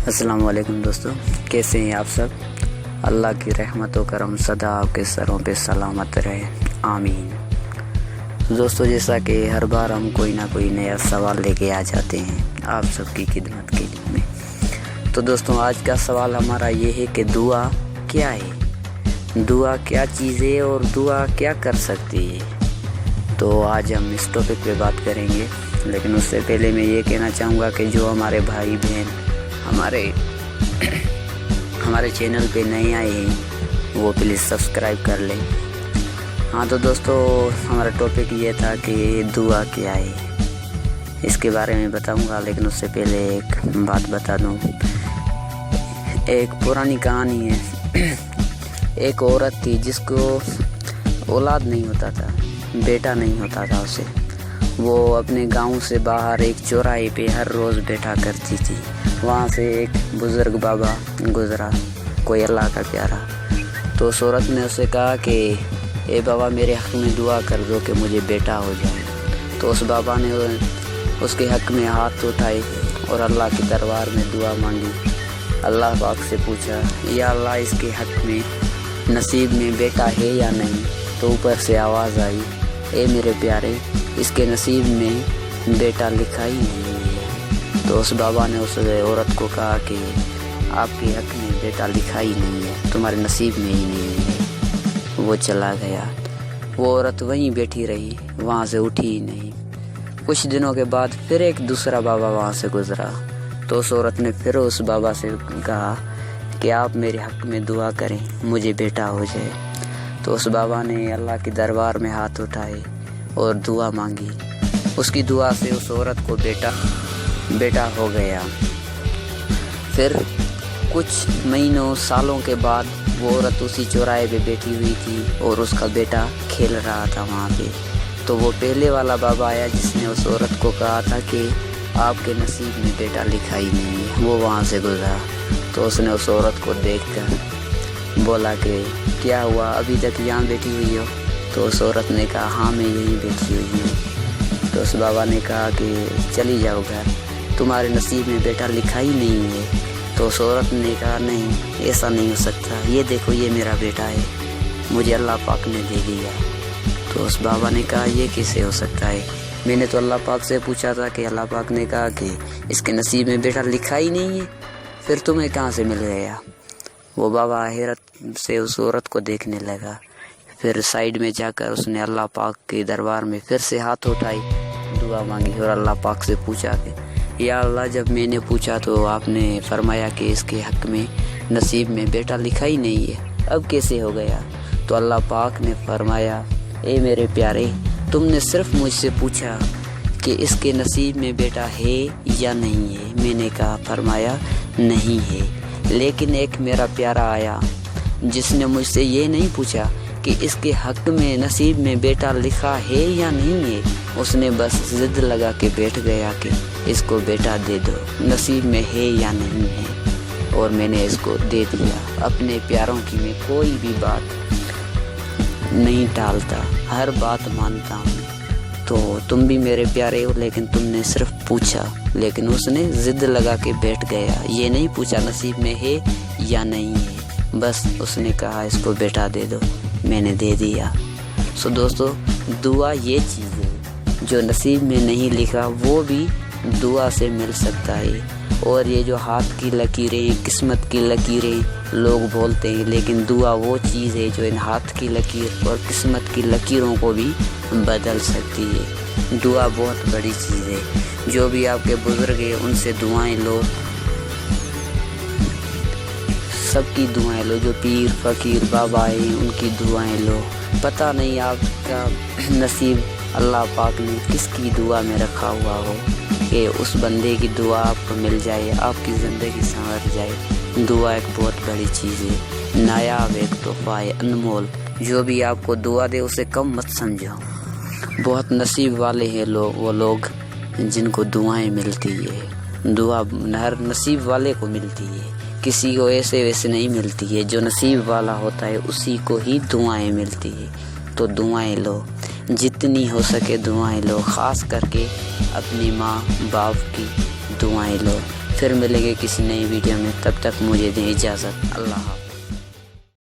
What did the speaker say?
السلام علیکم دوستو، کیسے ہیں آپ سب؟ اللہ کی رحمت و کرم سدا آپ کے سروں پہ سلامت رہے، آمین۔ دوستو، جیسا کہ ہر بار ہم کوئی نہ کوئی نیا سوال لے کے آ جاتے ہیں آپ سب کی خدمت کے لیے میں۔ تو دوستو، آج کا سوال ہمارا یہ ہے کہ دعا کیا ہے؟ دعا کیا چیز ہے اور دعا کیا کر سکتی ہے؟ تو آج ہم اس ٹاپک پہ بات کریں گے، لیکن اس سے پہلے میں یہ کہنا چاہوں گا کہ جو ہمارے بھائی بہن ہمارے چینل پہ نئے آئے ہیں وہ پلیز سبسکرائب کر لیں۔ ہاں تو دوستو، ہمارا ٹاپک یہ تھا کہ دعا کیا ہے، اس کے بارے میں بتاؤں گا، لیکن اس سے پہلے ایک بات بتا دوں۔ ایک پرانی کہانی ہے، ایک عورت تھی جس کو اولاد نہیں ہوتا تھا، بیٹا نہیں ہوتا تھا اسے۔ وہ اپنے گاؤں سے باہر ایک چوراہے پہ ہر روز بیٹھا کرتی تھی۔ وہاں سے ایک بزرگ بابا گزرا، کوئی اللہ کا پیارا۔ تو اس عورت نے اسے کہا کہ اے بابا، میرے حق میں دعا کر دو کہ مجھے بیٹا ہو جائے۔ تو اس بابا نے اس کے حق میں ہاتھ اٹھائے اور اللہ کے دربار میں دعا مانگی۔ اللہ پاک سے پوچھا، یا اللہ، اس کے حق میں نصیب میں بیٹا ہے یا نہیں؟ تو اوپر سے آواز آئی، اے میرے پیارے، اس کے نصیب میں بیٹا لکھا ہی نہیں ہے۔ تو اس بابا نے اس عورت کو کہا کہ آپ کے حق میں بیٹا لکھا ہی نہیں ہے، تمہارے نصیب میں ہی نہیں ہے۔ وہ چلا گیا۔ وہ عورت وہیں بیٹھی رہی، وہاں سے اٹھی ہی نہیں۔ کچھ دنوں کے بعد پھر ایک دوسرا بابا وہاں سے گزرا۔ تو اس عورت نے پھر اس بابا سے کہا کہ آپ میرے حق میں دعا کریں، مجھے بیٹا ہو جائے۔ تو اس بابا نے اللہ کے دربار میں ہاتھ اٹھائے اور دعا مانگی۔ اس کی دعا سے اس عورت کو بیٹا ہو گیا۔ پھر کچھ مہینوں سالوں کے بعد وہ عورت اسی چوراہے پہ بیٹھی ہوئی تھی اور اس کا بیٹا کھیل رہا تھا وہاں پہ۔ تو وہ پہلے والا بابا آیا جس نے اس عورت کو کہا تھا کہ آپ کے نصیب میں بیٹا لکھا ہی نہیں ہے، وہ وہاں سے گزرا۔ تو اس نے اس عورت کو دیکھ کر بولا کہ کیا ہوا، ابھی تک یہاں بیٹھی ہوئی ہو؟ تو اس عورت نے کہا، ہاں میں یہیں بیٹھی ہوئی ہوں۔ تو اس بابا نے کہا کہ چلی جاؤ گھر، تمہارے نصیب میں بیٹا لکھا ہی نہیں ہے۔ تو اس عورت نے کہا، نہیں، ایسا نہیں ہو سکتا، یہ دیکھو، یہ میرا بیٹا ہے، مجھے اللہ پاک نے دے دیا۔ تو اس بابا نے کہا، یہ کیسے ہو سکتا ہے؟ میں نے تو اللہ پاک سے پوچھا تھا کہ اللہ پاک نے کہا کہ اس کے نصیب میں بیٹا لکھا ہی نہیں ہے، پھر تمہیں کہاں سے مل گیا؟ وہ بابا حیرت سے اس عورت کو دیکھنے لگا۔ پھر سائیڈ میں جا کر اس نے اللہ پاک کے دربار میں پھر سے ہاتھ اٹھائی، دعا مانگی اور اللہ پاک سے پوچھا کہ یا اللہ، جب میں نے پوچھا تو آپ نے فرمایا کہ اس کے حق میں نصیب میں بیٹا لکھا ہی نہیں ہے، اب کیسے ہو گیا؟ تو اللہ پاک نے فرمایا، اے میرے پیارے، تم نے صرف مجھ سے پوچھا کہ اس کے نصیب میں بیٹا ہے یا نہیں ہے۔ میں نے فرمایا نہیں ہے، لیکن ایک میرا پیارا آیا جس نے مجھ سے یہ نہیں پوچھا کہ اس کے حق میں نصیب میں بیٹا لکھا ہے یا نہیں ہے، اس نے بس ضد لگا کے بیٹھ گیا کہ اس کو بیٹا دے دو، نصیب میں ہے یا نہیں ہے، اور میں نے اس کو دے دیا۔ اپنے پیاروں کی میں کوئی بھی بات نہیں ٹالتا، ہر بات مانتا ہوں۔ تو تم بھی میرے پیارے ہو، لیکن تم نے صرف پوچھا، لیکن اس نے ضد لگا کے بیٹھ گیا، یہ نہیں پوچھا نصیب میں ہے یا نہیں ہے، بس اس نے کہا اس کو بیٹا دے دو، میں نے دے دیا۔ سو دوستو، دعا یہ چیز ہے جو نصیب میں نہیں لکھا وہ بھی دعا سے مل سکتا ہے۔ اور یہ جو ہاتھ کی لکیریں، قسمت کی لکیریں لوگ بولتے ہیں، لیکن دعا وہ چیز ہے جو ان ہاتھ کی لکیر اور قسمت کی لکیروں کو بھی بدل سکتی ہے۔ دعا بہت بڑی چیز ہے۔ جو بھی آپ کے بزرگ ہیں ان سے دعائیں لو، سب کی دعائیں لو، جو پیر فقیر بابا ہیں ان کی دعائیں لو۔ پتہ نہیں آپ کا نصیب اللہ پاک نے کس کی دعا میں رکھا ہوا ہو کہ اس بندے کی دعا آپ کو مل جائے، آپ کی زندگی سنور جائے۔ دعا ایک بہت بڑی چیز ہے، نایاب ایک تحفہ ہے، انمول۔ جو بھی آپ کو دعا دے اسے کم مت سمجھو۔ بہت نصیب والے ہیں وہ لوگ جن کو دعائیں ملتی ہے۔ دعا ہر نصیب والے کو ملتی ہے، کسی کو ایسے ویسے نہیں ملتی ہے۔ جو نصیب والا ہوتا ہے اسی کو ہی دعائیں ملتی ہے۔ تو دعائیں لو، جتنی ہو سکے دعائیں لو، خاص کر کے اپنی ماں باپ کی دعائیں لو۔ پھر ملیں گے کسی نئی ویڈیو میں، تب تک مجھے دیں اجازت، اللہ حافظ۔